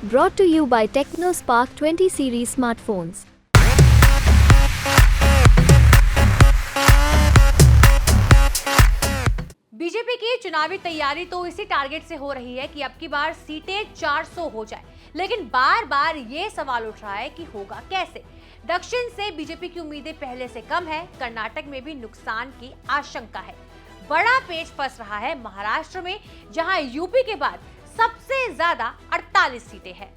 Brought to you by TechnoSpark 20 series smartphones. BJP की चुनावी तैयारी तो इसी टारगेट से हो रही है कि अब की बार सीटें 400 हो जाए, लेकिन बार बार ये सवाल उठ रहा है कि होगा कैसे। दक्षिण से बीजेपी की उम्मीदें पहले से कम है, कर्नाटक में भी नुकसान की आशंका है। बड़ा पेच फंस रहा है महाराष्ट्र में, जहां यूपी के बाद सबसे ज्यादा 48 सीटें हैं।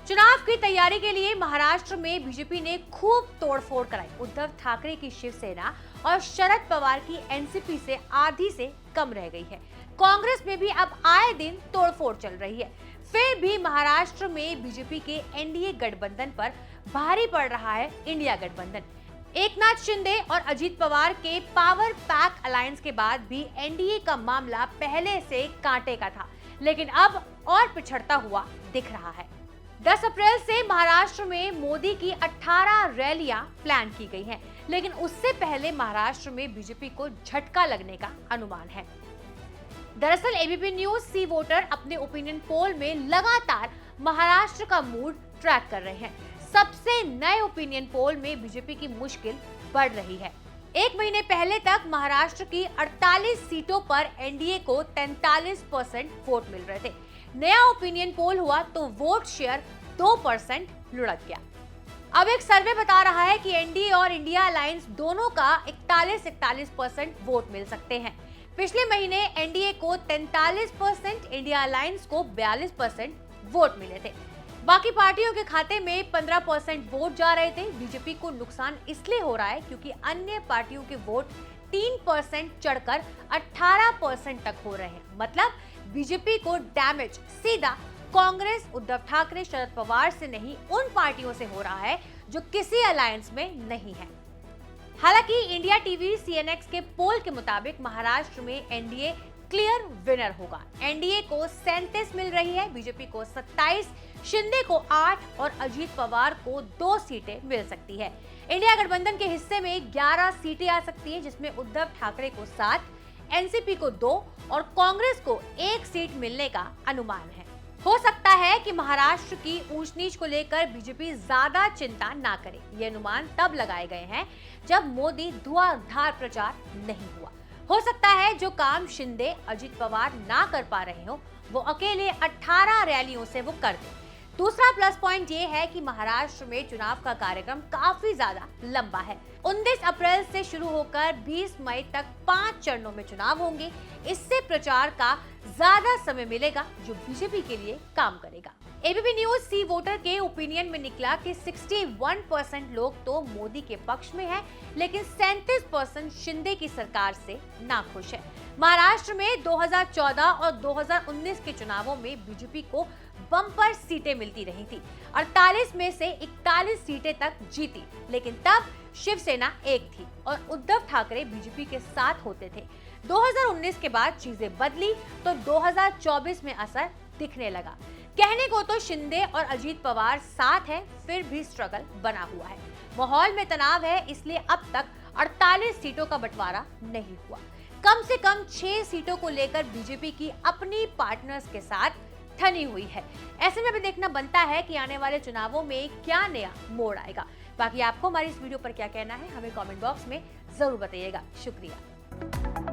चुनाव की तैयारी के लिए महाराष्ट्र में बीजेपी ने खूब तोड़फोड़ कराई। उद्धव ठाकरे की शिवसेना और शरद पवार की एनसीपी से आधी से कम रह गई है। कांग्रेस में भी अब आए दिन तोड़फोड़ चल रही है। फिर भी महाराष्ट्र में बीजेपी के एनडीए गठबंधन पर भारी पड़ रहा है इंडिया गठबंधन। एकनाथ शिंदे और अजीत पवार के पावर पैक अलायंस के बाद भी एनडीए का मामला पहले से कांटे का था, लेकिन अब और पिछड़ता हुआ दिख रहा है। 10 अप्रैल से महाराष्ट्र में मोदी की 18 रैलियां प्लान की गई हैं, लेकिन उससे पहले महाराष्ट्र में बीजेपी को झटका लगने का अनुमान है। दरअसल एबीपी न्यूज सी वोटर अपने ओपिनियन पोल में लगातार महाराष्ट्र का मूड ट्रैक कर रहे हैं। सबसे नए ओपिनियन पोल में बीजेपी की मुश्किल बढ़ रही है। एक महीने पहले तक महाराष्ट्र की 48 सीटों पर एनडीए को 43% वोट मिल रहे थे। नया ओपिनियन पोल हुआ तो वोट शेयर 2% लुढ़क गया। अब एक सर्वे बता रहा है कि एनडीए और इंडिया अलायंस दोनों का 41% वोट मिल सकते हैं। पिछले महीने एनडीए को 43%, इंडिया अलायंस को 42% वोट मिले थे। बाकी पार्टियों के खाते में 15% वोट जा रहे थे। बीजेपी को नुकसान इसलिए हो रहा है क्योंकि अन्य पार्टियों के वोट 3% चढ़कर 18% तक हो रहे हैं। मतलब बीजेपी को डैमेज सीधा कांग्रेस, उद्धव ठाकरे, शरद पवार से नहीं, उन पार्टियों से हो रहा है जो किसी अलायंस में नहीं है। हालांकि इंडिया टीवी सीएनएक्स के पोल के मुताबिक महाराष्ट्र में एनडीए क्लियर विनर होगा। एनडीए को 37 मिल रही है, बीजेपी को 27, शिंदे को 8 और अजीत पवार को 2 सीटें मिल सकती है। इंडिया गठबंधन के हिस्से में 11 सीटें आ सकती है, जिसमें उद्धव ठाकरे को 7, एनसीपी को 2 और कांग्रेस को 1 सीट मिलने का अनुमान है। हो सकता है कि महाराष्ट्र की ऊंच नीच को लेकर बीजेपी ज्यादा चिंता ना करे। ये अनुमान तब लगाए गए हैं जब मोदी धुआंधार प्रचार नहीं हुआ। हो सकता है जो काम शिंदे, अजीत पवार ना कर पा रहे हो, वो अकेले 18 रैलियों से वो कर दे। दूसरा प्लस पॉइंट ये है कि महाराष्ट्र में चुनाव का कार्यक्रम काफी ज्यादा लंबा है। 19 अप्रैल से शुरू होकर 20 मई तक 5 चरणों में चुनाव होंगे। इससे प्रचार का ज्यादा समय मिलेगा, जो बीजेपी के लिए काम करेगा। एबीपी न्यूज सी वोटर के ओपिनियन में निकला कि 61% लोग तो मोदी के पक्ष में हैं, लेकिन 37% शिंदे की सरकार से नाखुश है। महाराष्ट्र में 2014 और 2019 के चुनावों में बीजेपी को बम्पर सीटें मिलती रही थी। 48 में से 41 सीटें तक जीती, लेकिन तब शिवसेना एक थी और उद्धव ठाकरे बीजेपी के साथ होते थे। 2019 के बाद चीजें बदली तो 2024 में असर दिखने लगा। कहने को तो शिंदे और अजीत पवार साथ हैं, फिर भी स्ट्रगल बना हुआ है। माहौल में तनाव है, इसलिए अब तक 48 सीटों का बंटवारा नहीं हुआ। कम से कम 6 सीटों को लेकर बीजेपी की अपनी पार्टनर्स के साथ ठनी हुई है। ऐसे में भी देखना बनता है कि आने वाले चुनावों में क्या नया मोड़ आएगा। बाकी आपको हमारी इस वीडियो पर क्या कहना है, हमें कमेंट बॉक्स में जरूर बताइएगा। शुक्रिया।